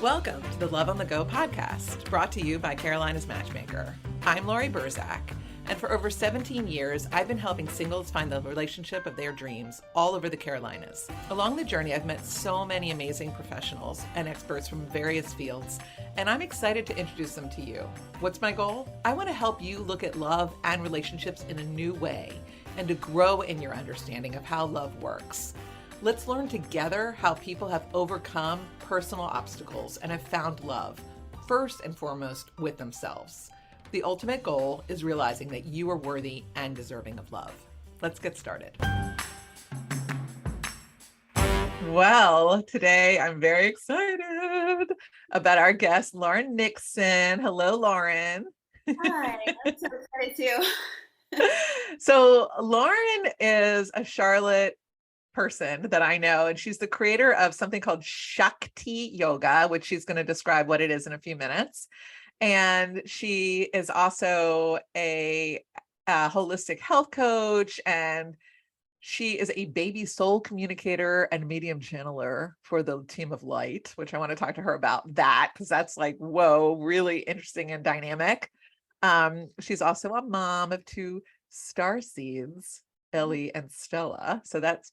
Welcome to the Love on the Go podcast, brought to you by Carolina's Matchmaker. I'm Lori Burzak, and for over 17 years, I've been helping singles find the relationship of their dreams all over the Carolinas. Along the journey, I've met so many amazing professionals and experts from various fields, and I'm excited to introduce them to you. What's my goal? I want to help you look at love and relationships in a new way and to grow in your understanding of how love works. Let's learn together how people have overcome personal obstacles and have found love, first and foremost with themselves. The ultimate goal is realizing that you are worthy and deserving of love. Let's get started. Well, today I'm very excited about our guest, Shawn Nixon. Hello, Lauren. Hi, I'm so excited too. So Lauren is a Charlotte person that I know, and she's the creator of something called CHAKTI Yoga, which she's going to describe what it is in a few minutes. And she is also a holistic health coach, and she is a baby soul communicator and medium channeler for the team of Light, which I want to talk to her about that, because that's like, whoa, really interesting and dynamic. She's also a mom of two star seeds, Eli and Stella. So that's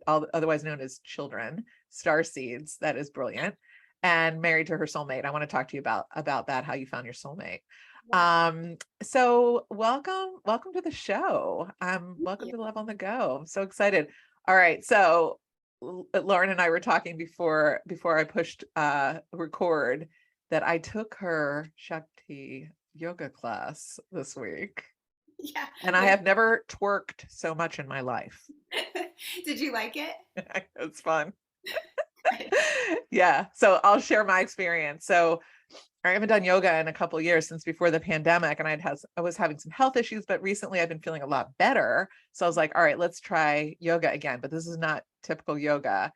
otherwise known as children, star seeds. That is brilliant. And married to her soulmate. I want to talk to you about that, how you found your soulmate. So welcome to the show. Welcome to Love on the Go. I'm so excited. All right. So Lauren and I were talking before I pushed record that I took her CHAKTI Yoga class this week. Yeah. And I have never twerked so much in my life. Did you like it? It's fun. Yeah. So I'll share my experience. So I haven't done yoga in a couple of years, since before the pandemic, and I was having some health issues, but recently I've been feeling a lot better. So I was like, all right, let's try yoga again, but this is not typical yoga.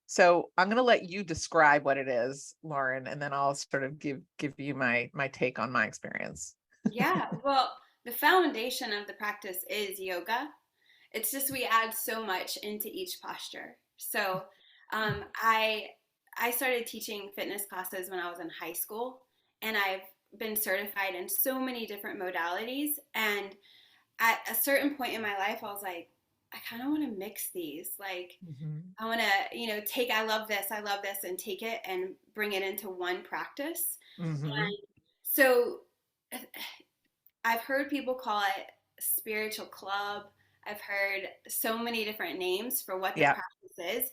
So I'm going to let you describe what it is, Lauren, and then I'll sort of give you my take on my experience. Yeah. Well, the foundation of the practice is yoga. It's just we add so much into each posture. So I started teaching fitness classes when I was in high school, and I've been certified in so many different modalities. And at a certain point in my life, I was like, I kind of want to mix these. Like, I want to, I love this, and take it and bring it into one practice. And so I've heard people call it spiritual club. I've heard so many different names for what the Yeah. practice is,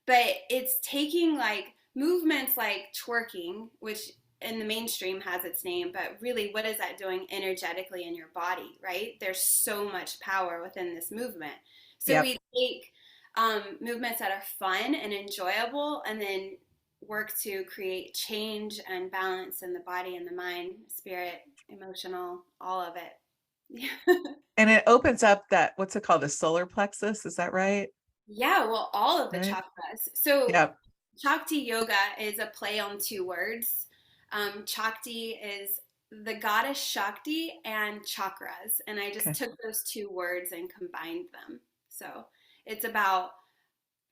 but it's taking like movements like twerking, which in the mainstream has its name, but really what is that doing energetically in your body, right? There's so much power within this movement. So Yep. we take movements that are fun and enjoyable, and then work to create change and balance in the body and the mind, spirit, emotional, all of it. Yeah. And it opens up that, what's it called? The solar plexus. Is that right? Yeah, well, all of the Right. chakras. So Yep. Shakti Yoga is a play on two words. Shakti is the goddess Shakti and chakras. And I just Okay. took those two words and combined them. So it's about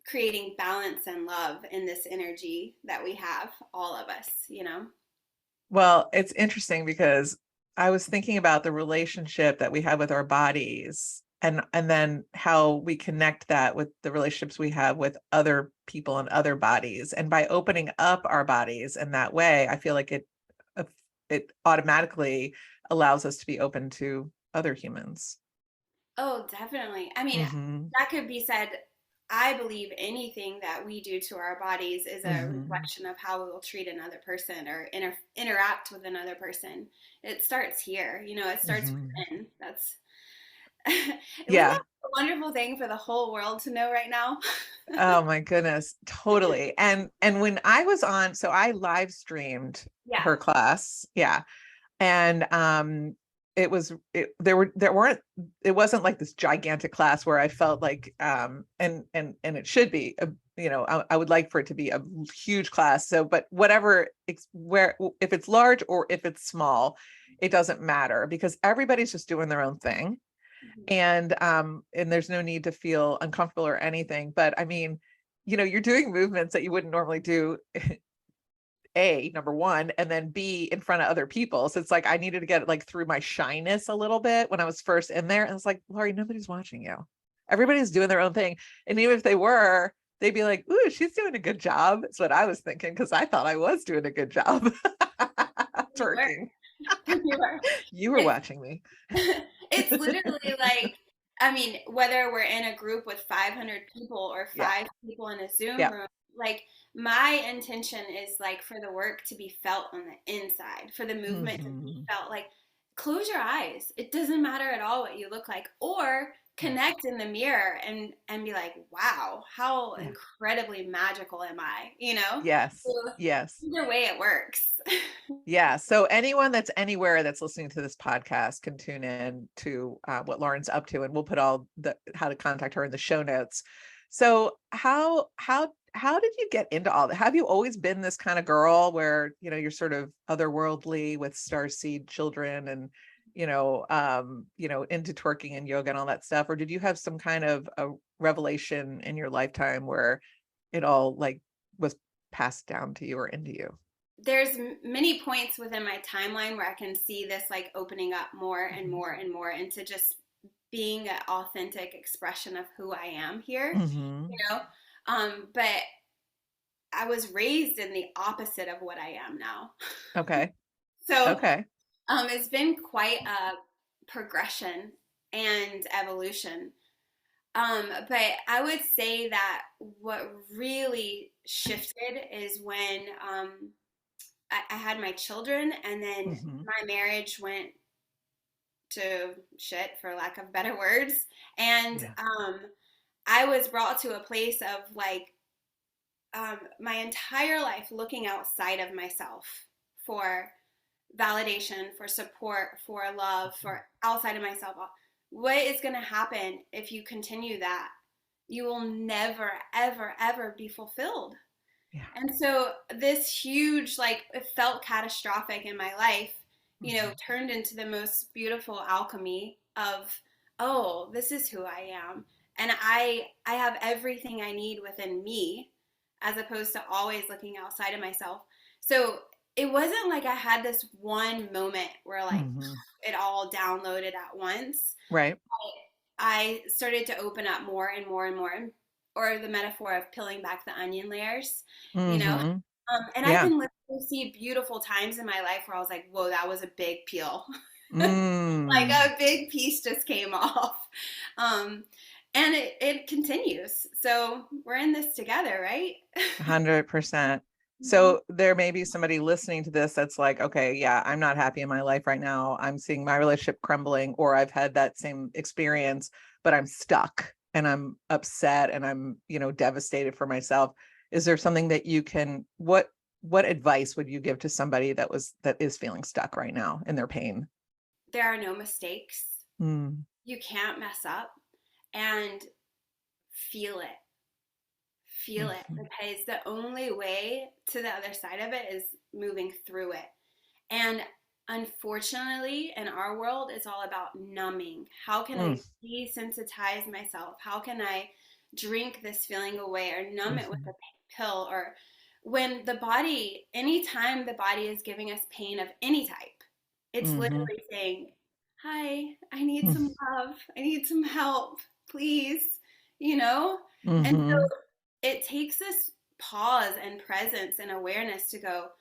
creating balance and love in this energy that we have, all of us. Well, it's interesting because I was thinking about the relationship that we have with our bodies, and then how we connect that with the relationships we have with other people and other bodies. And by opening up our bodies in that way, I feel like it automatically allows us to be open to other humans. Oh, definitely. I mean, Mm-hmm. that could be said. I believe anything that we do to our bodies is a Mm-hmm. reflection of how we will treat another person or interact with another person. It starts here, it starts Mm-hmm. within. That's wouldn't Yeah. that be a wonderful thing for the whole world to know right now? Oh my goodness, totally. And when I was on, so I live streamed Yeah. her class. Yeah. And there weren't, it wasn't like this gigantic class where I felt like and it should be I would like for it to be a huge class. So, but whatever, where, if it's large or if it's small, it doesn't matter, because everybody's just doing their own thing. Mhm. And there's no need to feel uncomfortable or anything. But I mean, you're doing movements that you wouldn't normally do A, number one, and then B, in front of other people. So it's like I needed to get like through my shyness a little bit when I was first in there. And it's like, Lori, nobody's watching you. Everybody's doing their own thing. And even if they were, they'd be like, ooh, she's doing a good job. That's what I was thinking, because I thought I was doing a good job. You were. Twerking. You were. You were watching me. It's literally like, I mean, whether we're in a group with 500 people or Yeah. 5 people in a Zoom Yeah. room, like my intention is like for the work to be felt on the inside, for the movement to be Mhm. felt. Like, close your eyes. It doesn't matter at all what you look like, or Yeah. connect in the mirror and be like, wow, how Yeah. incredibly magical am I? You know? Yes. So Yes. either way, it works. Yeah. So anyone that's anywhere that's listening to this podcast can tune in to what Lauren's up to, and we'll put all the how to contact her in the show notes. So how did you get into all that? Have you always been this kind of girl where, you're sort of otherworldly with starseed children and, into twerking and yoga and all that stuff? Or did you have some kind of a revelation in your lifetime where it all like was passed down to you or into you? There's many points within my timeline where I can see this like opening up more and more and more into just being an authentic expression of who I am here, Mm-hmm. you know? But I was raised in the opposite of what I am now. Okay. So Okay. it's been quite a progression and evolution. But I would say that what really shifted is when I had my children, and then Mm-hmm. my marriage went to shit, for lack of better words. And Yeah. I was brought to a place of like my entire life looking outside of myself for validation, for support, for love, for outside of myself. What is going to happen if you continue that? You will never, ever, ever be fulfilled. Yeah. And so this huge, like, it felt catastrophic in my life, Mm-hmm. turned into the most beautiful alchemy of, oh, this is who I am. And I have everything I need within me, as opposed to always looking outside of myself. So it wasn't like I had this one moment where like Mm-hmm. it all downloaded at once. Right. I started to open up more and more and more, or the metaphor of peeling back the onion layers, you know? Mm-hmm. And I Yeah. can literally see beautiful times in my life where I was like, whoa, that was a big peel. Like Mm. a big piece just came off. Um, and it continues. So we're in this together, right? 100%. Mhm. So there may be somebody listening to this that's like, okay, yeah, I'm not happy in my life right now. I'm seeing my relationship crumbling, or I've had that same experience, but I'm stuck and I'm upset and I'm, devastated for myself. Is there something that you can, what advice would you give to somebody that is feeling stuck right now in their pain? There are no mistakes. Mm. You can't mess up, and feel it. Feel it, Mhm. because the only way to the other side of it is moving through it. And unfortunately, in our world, it's all about numbing. How can I Mm. desensitize myself? How can I drink this feeling away or numb it with a Mhm. pill? Or when the body, anytime the body is giving us pain of any type, it's Mhm. literally saying, hi, I need Mm. some love. I need some help, please, you know? And Mhm. so it takes this pause and presence and awareness to go,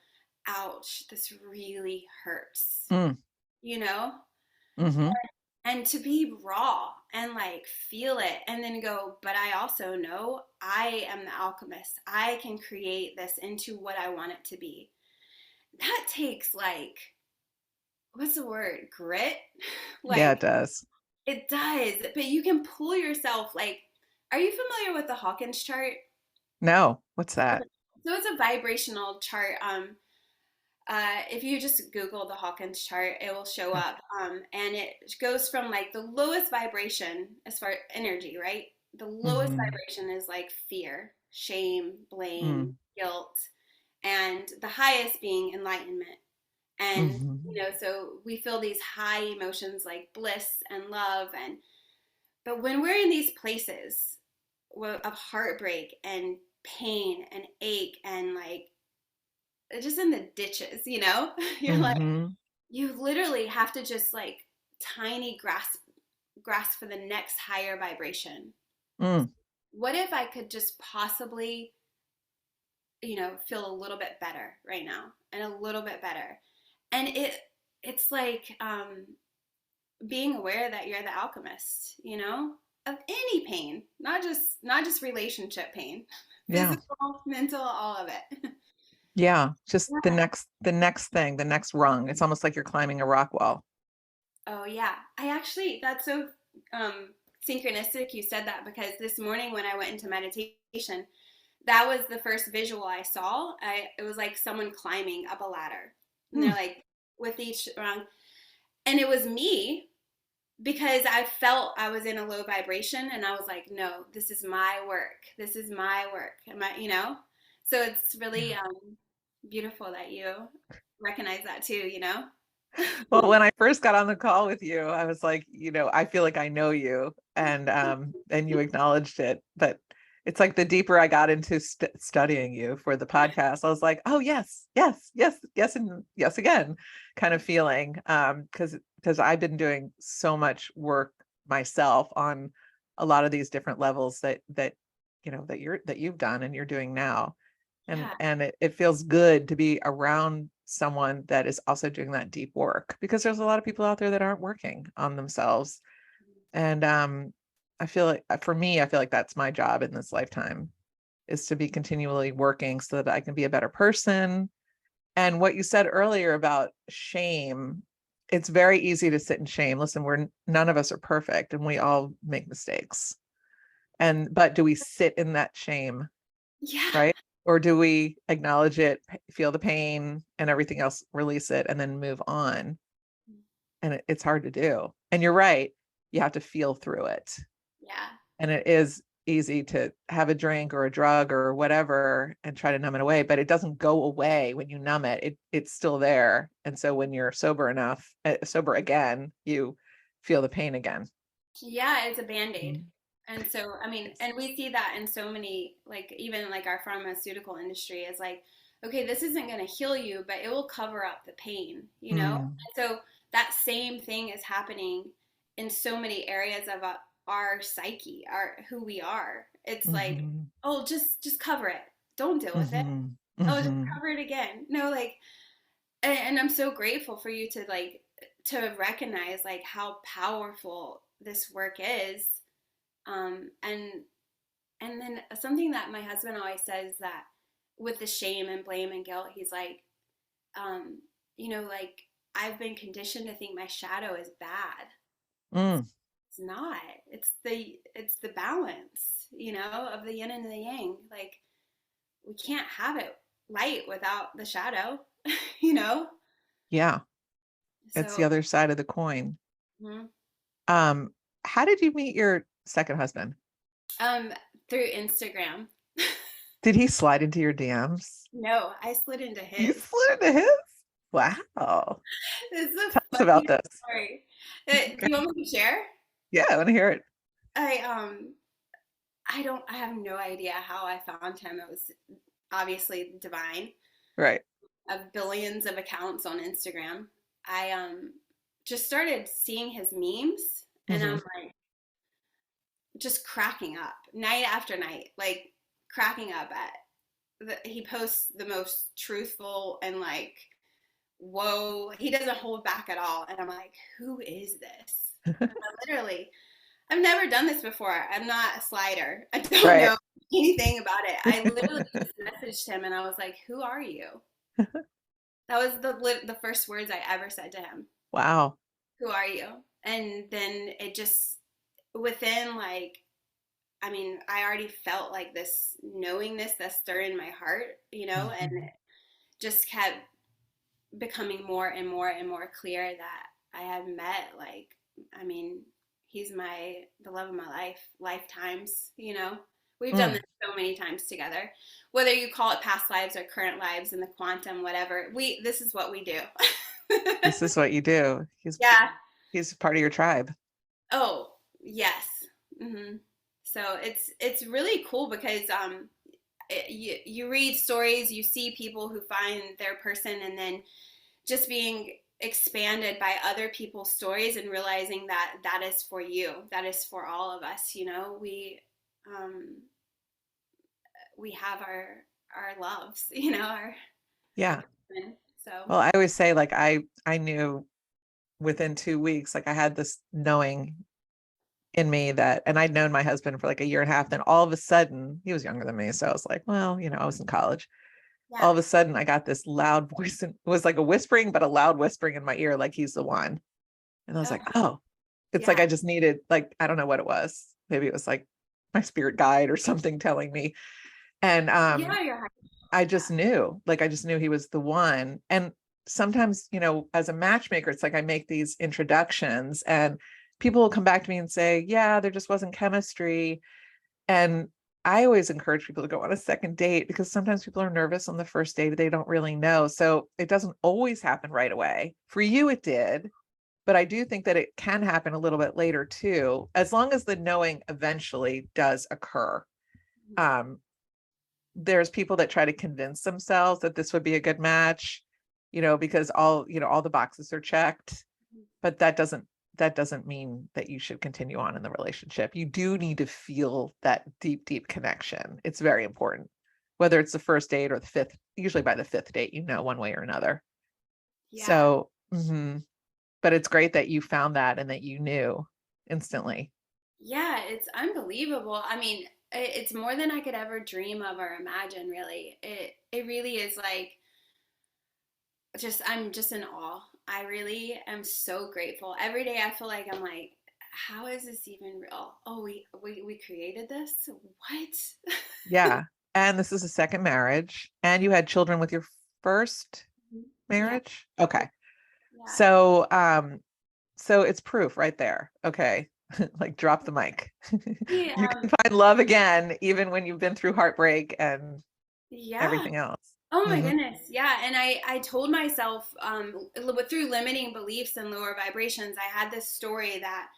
ouch, this really hurts, Mm. you know? Mhm. And to be raw and like feel it and then go, but I also know I am the alchemist. I can create this into what I want it to be. That takes like, what's the word? Grit? Yeah, Like, it does. it does. But you can pull yourself, like, are you familiar with the Hawkins chart? No, what's that? So it's a vibrational chart. If you just Google the Hawkins chart, it will show Okay. up. And it goes from like the lowest vibration as far as energy, right? The lowest Mhm. vibration is like fear, shame, blame, Mm. guilt, and the highest being enlightenment. And, Mhm. so we feel these high emotions like bliss and love. But when we're in these places of heartbreak and pain and ache and like just in the ditches, you know? You're like, Mm-hmm. you literally have to just like tiny grasp for the next higher vibration. Mm. What if I could just possibly, feel a little bit better right now and a little bit better? And it's like being aware that you're the alchemist, of any pain, not just relationship pain, Yeah. physical, mental, all of it. Yeah. Just the Yeah. next thing, the next rung. It's almost like you're climbing a rock wall. Oh yeah. That's so synchronistic you said that, because this morning when I went into meditation, that was the first visual I saw. It was like someone climbing up a ladder. And Hmm. they're like with each rung. And it was me, because I felt I was in a low vibration, and I was like, no, this is my work. This is my work. So it's really Yeah. beautiful that you recognize that too. Well, when I first got on the call with you, I was like, I feel like I know you, and you acknowledged it. But it's like the deeper I got into studying you for the podcast, I was like, oh yes, yes, yes, yes, and yes again, kind of feeling. Because I've been doing so much work myself on a lot of these different levels that you've done and you're doing now. And Yeah. it feels good to be around someone that is also doing that deep work, because there's a lot of people out there that aren't working on themselves. And I feel like for me, I feel like that's my job in this lifetime, is to be continually working so that I can be a better person. And what you said earlier about shame, it's very easy to sit in shame. Listen, none of us are perfect and we all make mistakes. But do we sit in that shame? Yeah. Right? Or do we acknowledge it, feel the pain and everything else, release it, and then move on? And it's hard to do. And you're right. You have to feel through it. Yeah. And it is easy to have a drink or a drug or whatever and try to numb it away, but it doesn't go away when you numb it. It's still there. And so when you're sober again, you feel the pain again. Yeah, it's a band-aid. Mhm. And so, I mean, Yes. and we see that in so many, like, even like our pharmaceutical industry is like, okay, this isn't going to heal you, but it will cover up the pain. Mm, And so that same thing is happening in so many areas of our psyche, our who we are. It's like, mhm, oh, just cover it. Don't deal with it. mhm, Oh, just mhm. cover it again. No, like, and I'm so grateful for you to recognize like how powerful this work is. And then something that my husband always says, that with the shame and blame and guilt, he's like, um, like, I've been conditioned to think my shadow is bad. Mm, It's not. It's the balance, of the yin and the yang. Like, we can't have it light without the shadow, you know? yeah. It's the So, other side of the coin. mhm. Um, how did you meet your second husband? um, through Instagram. Did he slide into your DMs? No, I slid into You his. slid into his? Wow. This is a Tell us about funny this. story. Do you want me to share? Yeah, I want to hear it. I I have no idea how I found him. It was obviously divine. Right. Of billions of accounts on Instagram. I just started seeing his memes, and I'm Hmm. like just cracking up night after night, like cracking up at he posts the most truthful and like, whoa, he doesn't hold back at all. And I'm like, who is this? And I've never done this before. I'm not a slider. I don't Right. know anything about it. I literally just messaged him and I was like, who are you? That was the first words I ever said to him. Wow. Who are you? And then it just, within like, I mean, I already felt like this knowingness that stirred in my heart, and Hmm. it just kept becoming more and more and more clear that I had met, like, I mean, he's the love of my lifetimes. We've done Mm. this so many times together. Whether you call it past lives or current lives in the quantum, whatever, this is what we do. This is what you do. Yeah. He's part of your tribe. Oh, yes. So it's really cool because you read stories, you see people who find their person, and then just being expanded by other people's stories and realizing that that is for you, that is for all of us. Um, we have our loves, our Yeah. person. So Well, I always say, like, I knew within 2 weeks, like I had this knowing in me that, and I'd known my husband for like a year and a half. Then all of a sudden, he was younger than me. So I was like, well, I was in college. All yeah, of a sudden I got this loud voice, and it was like a whispering, but a loud whispering in my ear, like he's the one. And I was oh, like, oh, it's like yeah, I just needed, like, I don't know what it was. Maybe it was like my spirit guide or something telling me. And yeah, you're right. I Yeah, just knew, like, I just knew he was the one. And sometimes, as a matchmaker, it's like I make these introductions and people will come back to me and say, yeah, there just wasn't chemistry. And I always encourage people to go on a second date, because sometimes people are nervous on the first date. They don't really know. So it doesn't always happen right away. For you, it did. But I do think that it can happen a little bit later too, as long as the knowing eventually does occur. Um, there's people that try to convince themselves that this would be a good match, because all the boxes are checked, but that doesn't mean that you should continue on in the relationship. You do need to feel that deep, deep connection. It's very important, whether it's the first date or the fifth. Usually by the fifth date, one way or another. yeah, So, but it's great that you found that and that you knew instantly. yeah. It's unbelievable. I mean, it's more than I could ever dream of or imagine. Really, it really is like I'm just in awe. I really am so grateful. Every day I feel like I'm like, how is this even real? Oh, we created this? What? Yeah. And this is a second marriage, and you had children with your first Yeah, marriage. Okay. yeah. So it's proof right there. Okay. Like, drop the mic. We, You can find love again, even when you've been through heartbreak and yeah. everything else. Oh my Mhm. goodness. Yeah. And I told myself, through limiting beliefs and lower vibrations, I had this story that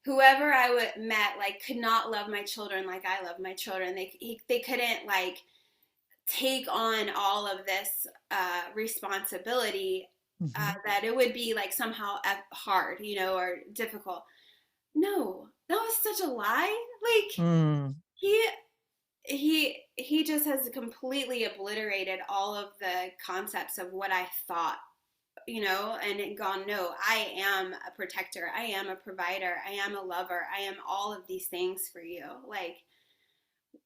whoever I would met, like, could not love my children like I love my children. They couldn't, like, take on all of this responsibility, Mhm. that it would be like somehow hard, or difficult. No, that was such a lie. Like, Mm. he he just has completely obliterated all of the concepts of what I thought, and gone, no, I am a protector, I am a provider, I am a lover, I am all of these things for you. Like,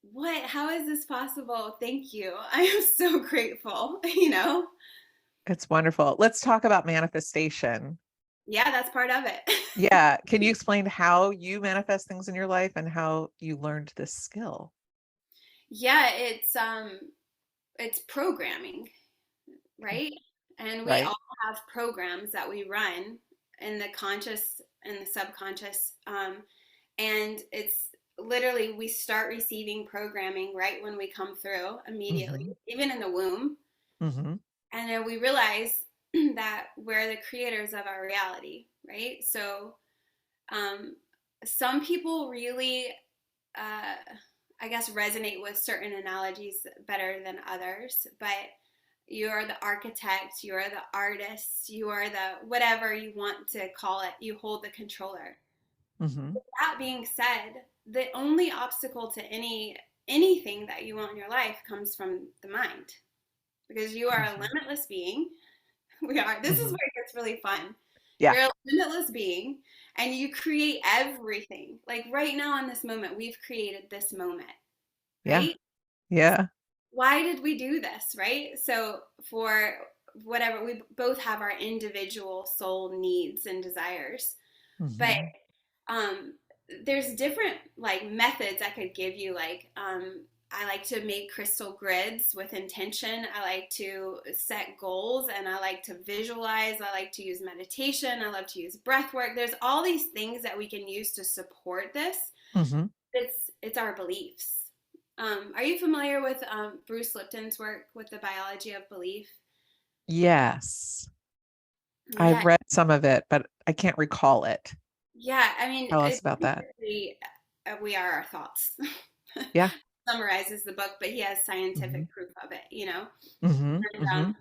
what? How is this possible? Thank you. I am so grateful, It's wonderful. Let's talk about manifestation. Yeah, that's part of it. Yeah. Can you explain how you manifest things in your life and how you learned this skill? Yeah, it's programming, right? And we all Right. have programs that we run in the conscious and the subconscious. And it's literally, we start receiving programming right when we come through immediately, Mm-hmm. even in the womb. Mm-hmm. And then we realize that we're the creators of our reality, right? So, um, some people really, uh, I guess, resonate with certain analogies better than others, but you are the architect, you are the artist, you are the whatever you want to call it, you hold the controller. Mm-hmm. That being said, the only obstacle to anything that you want in your life comes from the mind, because you are a Mm-hmm. limitless being. This is Mm-hmm. where it gets really fun. Yeah. You're a limitless being, and you create everything. Like, right now in this moment, we've created this moment, Yeah. right? Yeah. Why did we do this, right? So, for whatever, we both have our individual soul needs and desires, but Mm-hmm. um there's different, like, methods I could give you. Like, I like to make crystal grids with intention, I like to set goals, and I like to visualize, I like to use meditation, I love to use breath work. There's all these things that we can use to support this. Mm-hmm. It's our beliefs. Are you familiar with Bruce Lipton's work with the biology of belief? Yes. I've Yeah, read some of it, but I can't recall it. yeah. I mean, Tell us it's about that. basically, we are our thoughts. Yeah. summarizes the book, but he has Mm-hmm. scientific proof of it, you know? Mm-hmm. And Mm-hmm.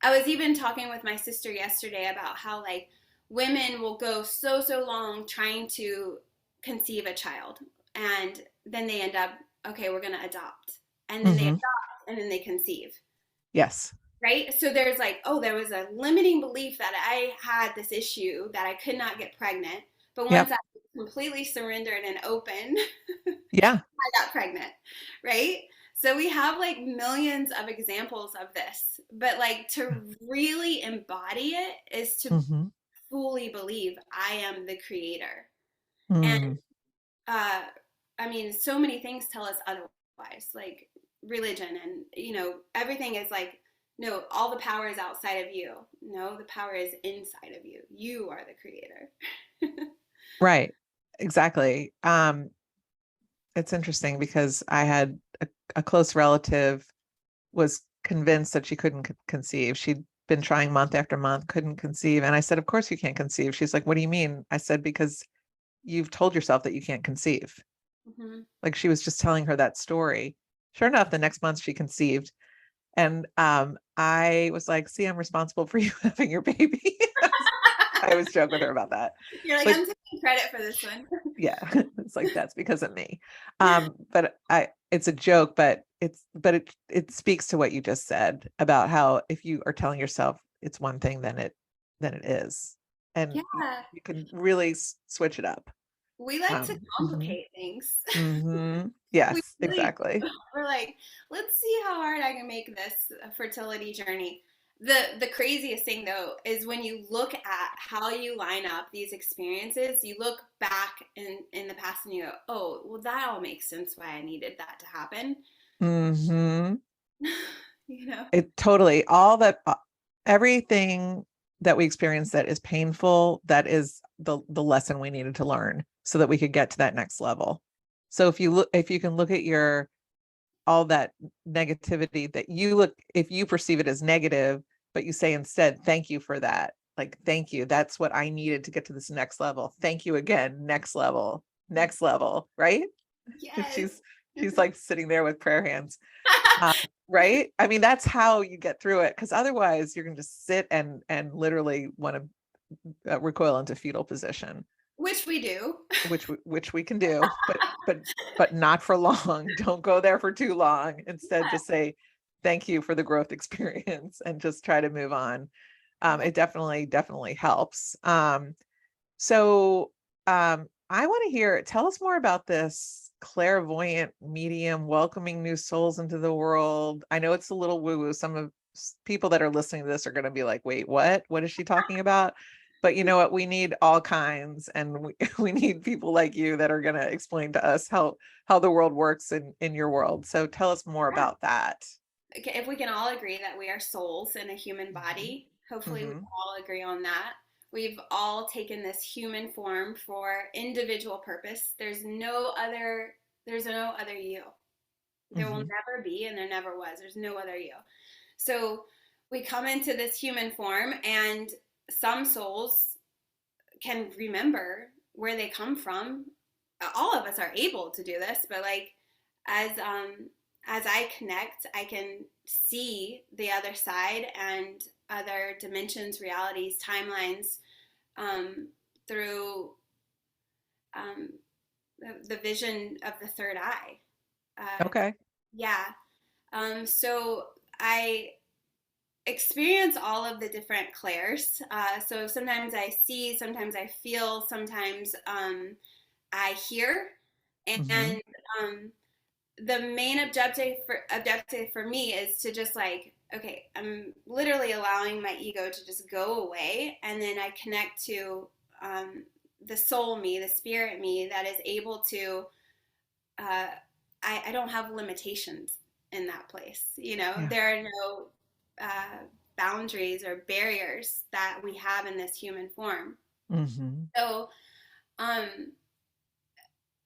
I was even talking with my sister yesterday about how like women will go so long trying to conceive a child, and then they end up, okay, we're going to adopt. And then they Mm-hmm. adopt and then they conceive. Yes. Right? So there's like, oh, there was a limiting belief that I had this issue that I could not get pregnant. But once Yep. I completely surrendered and open, Yeah. I got pregnant, right? So we have like millions of examples of this, but like to really embody it is to Mm-hmm. fully believe I am the creator. And Mm. uh, I mean, so many things tell us otherwise, like religion and, everything is like, no, all the power is outside of you. No, the power is inside of you. You are the creator. Right. Exactly. It's interesting because I had a close relative was convinced that she couldn't conceive. She'd been trying month after month, couldn't conceive. And I said, of course you can't conceive. She's like, what do you mean? I said, because you've told yourself that you can't conceive. Mm-hmm. Like she was just telling her that story. Sure enough, the next month she conceived. And I was like, see, I'm responsible for you having your baby. I always joke with her about that. You're It's like, like, I'm taking credit for this one. yeah, it's like that's because of me. But it's a joke, but it speaks to what you just said about how if you are telling yourself it's one thing, then it is, and Yeah. you can really switch it up. We like to Mhm, complicate things. mhm. We Yes, really exactly. do. We're like, let's see how hard I can make this a fertility journey. The craziest thing though is when you look at how you line up these experiences, you look back in the past and you go, oh, well, that all makes sense why I needed that to happen. Hmm. You know? It totally, all that, everything that we experience that is painful, that is the lesson we needed to learn so that we could get to that next level. So if you can look at your all that negativity that you look, if you perceive it as negative, but you say instead, thank you for that. Like, thank you. That's what I needed to get to this next level. Thank you again. Next level, right? Yes. She's like sitting there with prayer hands. Um, right? I mean, that's how you get through it. Because otherwise, you're going to just sit and literally want to recoil into fetal position, Which we do. which we can do, but not for long. Don't go there for too long. Instead, just say thank you for the growth experience and just try to move on. Yeah. It definitely helps. So I want to hear, tell us more about this clairvoyant medium welcoming new souls into the world. I know it's a little woo-woo. Some of people that are listening to this are going to be like, wait, what? What is she talking about? But you know what? We need all kinds, and we need people like you that are going to explain to us how the world works in your world. So tell us more about that. Okay, if we can all agree that we are souls in a human Mhm. body, hopefully we Mhm. can all agree on that. We've all taken this human form for individual purpose. There's no other you. There will Mhm. never be and there never was. There's no other you. So we come into this human form and some souls can remember where they come from. All of us are able to do this, but like as um as I connect, I can see the other side and other dimensions, realities, timelines um, through um, the vision of the third eye. Okay. Yeah. So I experience all of the different clairs. So sometimes I see, sometimes I feel, sometimes I hear, Mhm. and um, the main objective for me is to just like, okay, I'm literally allowing my ego to just go away, and then I connect to um, the soul me, the spirit me that is able to. Uh, I don't have limitations in that place. Yeah. There are no boundaries or barriers that we have in this human form. Mhm. So, um,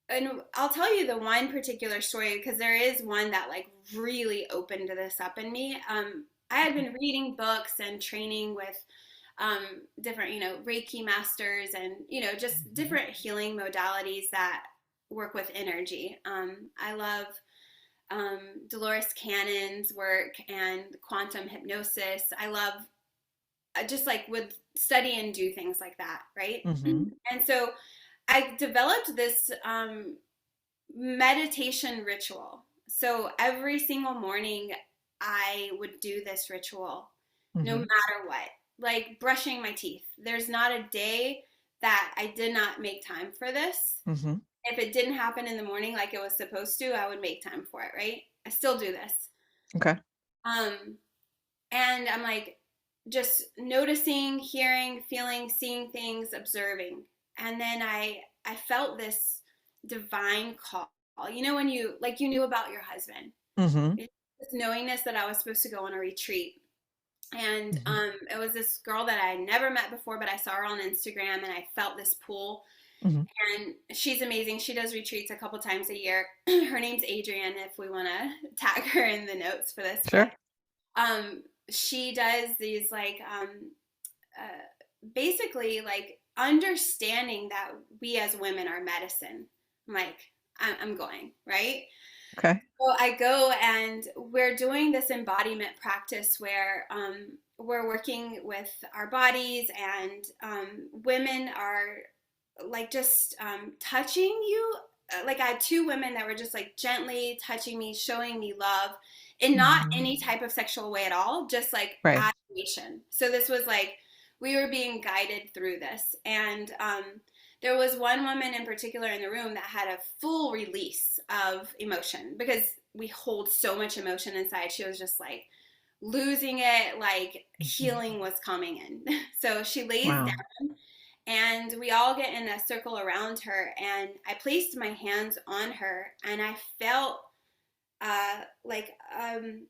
and I'll tell you the one particular story because there is one that like really opened this up in me. I had been reading books and training with different, Reiki masters and, just Mhm. different healing modalities that work with energy. I love Dolores Cannon's work and quantum hypnosis. I love just like would study and do things like that, right? Mm-hmm. And so I developed this meditation ritual. So every single morning, I would do this ritual, no Mm-hmm. matter what, like brushing my teeth. There's not a day that I did not make time for this. Mm-hmm. If it didn't happen in the morning like it was supposed to, I would make time for it, right? I still do this. Okay. Um, and I'm like just noticing, hearing, feeling, seeing things, observing. And then I felt this divine call. You know when you like you knew about your husband. Mm-hmm. This knowingness that I was supposed to go on a retreat. And Mm-hmm. it was this girl that I had never met before, but I saw her on Instagram and I felt this pull. Mm-hmm. And she's amazing. She does retreats a couple times a year. Her name's Adrienne, if we want to tag her in the notes for this. Sure. But she does these like basically like understanding that we as women are medicine. I'm like, I'm going, right? Okay. So I go and we're doing this embodiment practice where we're working with our bodies and women are like just touching you. Like I had two women that were just like gently touching me, showing me love in not Mm-hmm. any type of sexual way at all, just like Right. adoration. So this was like, we were being guided through this. And there was one woman in particular in the room that had a full release of emotion because we hold so much emotion inside. She was just like losing it, like Mm-hmm. healing was coming in. So she lays Wow. down and we all get in a circle around her and I placed my hands on her and I felt uh, like um,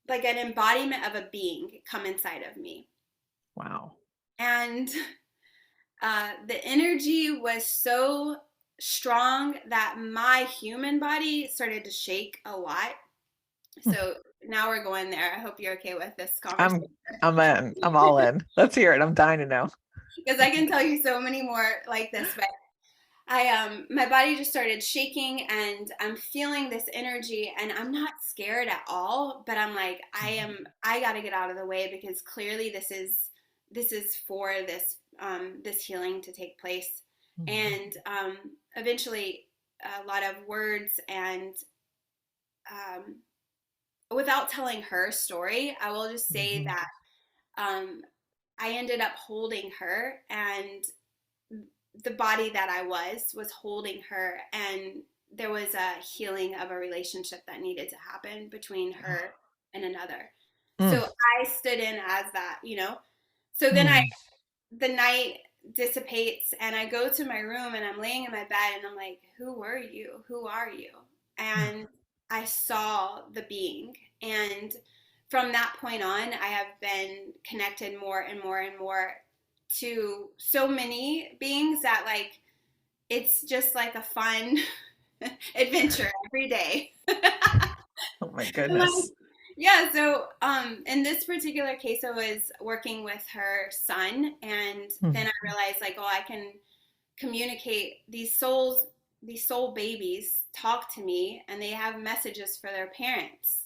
like an embodiment of a being come inside of me. Wow. And the energy was so strong that my human body started to shake a lot. Hmm. So now we're going there. I hope you're okay with this I'm conversation I'm in. I'm all in. Let's hear it. I'm dying to know. because I can tell you so many more like this. But I my body just started shaking and I'm feeling this energy and I'm not scared at all, but I'm like I got to get out of the way because clearly this is for this healing to take place. Mm-hmm. And eventually a lot of words and um, without telling her story, I will just say Mm-hmm. that um, I ended up holding her and the body that I was holding her and there was a healing of a relationship that needed to happen between her and another. Mm. So I stood in as that, you know. So then Mm. the night dissipates and I go to my room and I'm laying in my bed and I'm like, who were you? Who are you? And I saw the being. And from that point on, I have been connected more and more and more to so many beings that like it's just like a fun adventure every day. Oh my Like, goodness. yeah, so in this particular case I was working with her son and then Mm. I realized like, oh, I can communicate these soul babies talk to me and they have messages for their parents.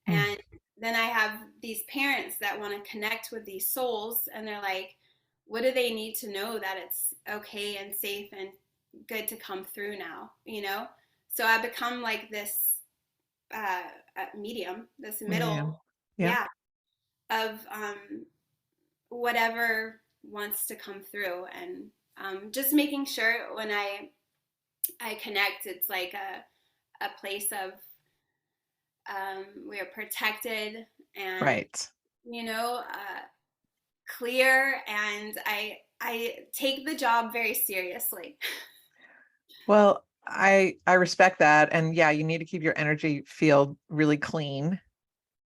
Mm. And then I have these parents that want to connect with these souls and they're like, what do they need to know that it's okay and safe and good to come through now, you know? So I become like this uh, medium, this middle, Medium. Yeah. yeah, of whatever wants to come through, and just making sure when I connect, it's like a place of we are protected and Right. you know clear, and I take the job very seriously. Well, I respect that. And yeah, you need to keep your energy field really clean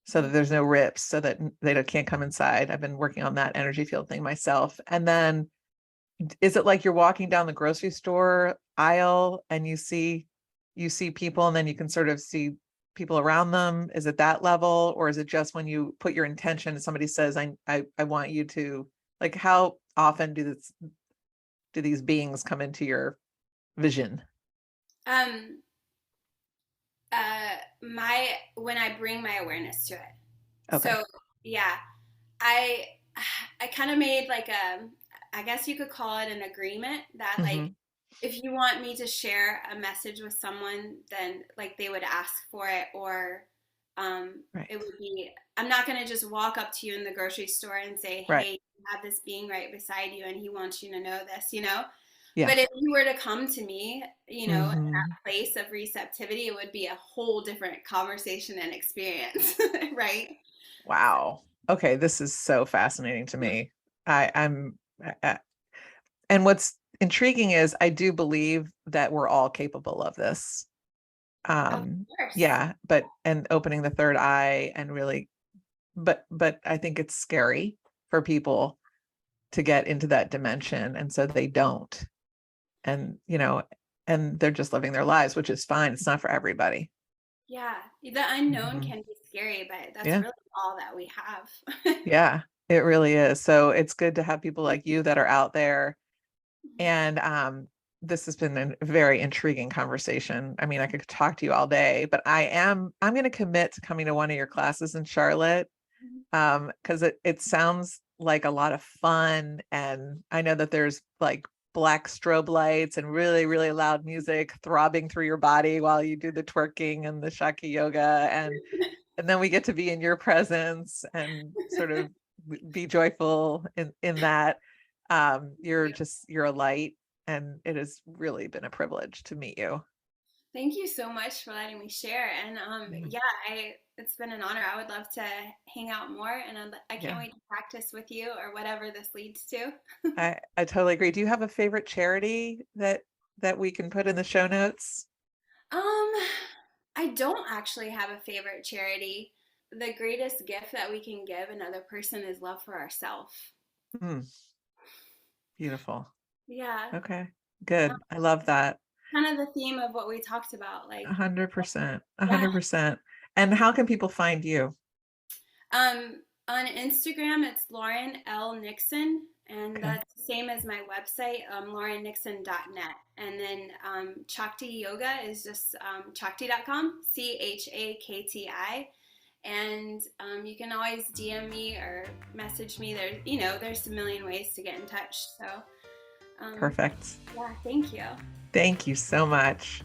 so that there's no rips so that can't come inside. I've been working on that energy field thing myself. And then is it like you're walking down the grocery store aisle and you see people and then you can sort of see people around them? Is it that level, or is it just when you put your intention and somebody says, I want you to, like, how often do these beings come into your vision? um when I bring my awareness to it. Okay. So yeah, I I kind of made like I guess you could call it an agreement that like Hmm. if you want me to share a message with someone, then like they would ask for it, or Right. it would be, I'm not going to just walk up to you in the grocery store and say, Right. hey, you have this being right beside you and he wants you to know this, you know? Yeah. But if you were to come to me, you know, in Hmm. that place of receptivity, it would be a whole different conversation and experience, right? Wow. Okay. This is so fascinating to me. I'm, I, and what's intriguing is I do believe that we're all capable of this. Of course. Yeah, and opening the third eye and really, but I think it's scary for people to get into that dimension. And so they don't, and, and they're just living their lives, which is fine. It's not for everybody. Yeah. The unknown Mhm. can be scary, but that's Yeah. really all that we have. Yeah, it really is. So it's good to have people like you that are out there. And this has been a very intriguing conversation. I mean, I could talk to you all day, but I'm going to commit to coming to one of your classes in Charlotte, because it sounds like a lot of fun. And I know that there's like black strobe lights and really, really loud music throbbing through your body while you do the twerking and the CHAKTI yoga. And then we get to be in your presence and sort of be joyful in that. You're a light, and it has really been a privilege to meet you. Thank you so much for letting me share. And Mhm. yeah, it's been an honor. I would love to hang out more, and I can't Yeah, wait to practice with you or whatever this leads to. I totally agree. Do you have a favorite charity that we can put in the show notes? Um, I don't actually have a favorite charity. The greatest gift that we can give another person is love for ourselves. Hmm, beautiful. Yeah, Okay, good. I love that. kind of the theme of what we talked about. Like, 100%. a yeah. 100%. And how can people find you? On Instagram, it's Lauren L. Nixon, and Okay, that's the same as my website, laurennixon.net. And then CHAKTI Yoga is just chakti.com, CHAKTI. And you can always DM me or message me. There's a million ways to get in touch. So, um, perfect. yeah, thank you. Thank you so much.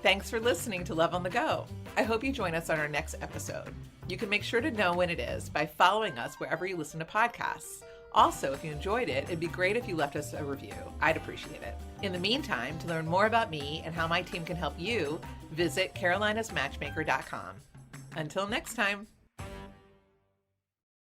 Thanks for listening to Love on the Go. I hope you join us on our next episode. You can make sure to know when it is by following us wherever you listen to podcasts. Also, if you enjoyed it, it'd be great if you left us a review. I'd appreciate it. In the meantime, to learn more about me and how my team can help you, visit carolinasmatchmaker.com. Until next time.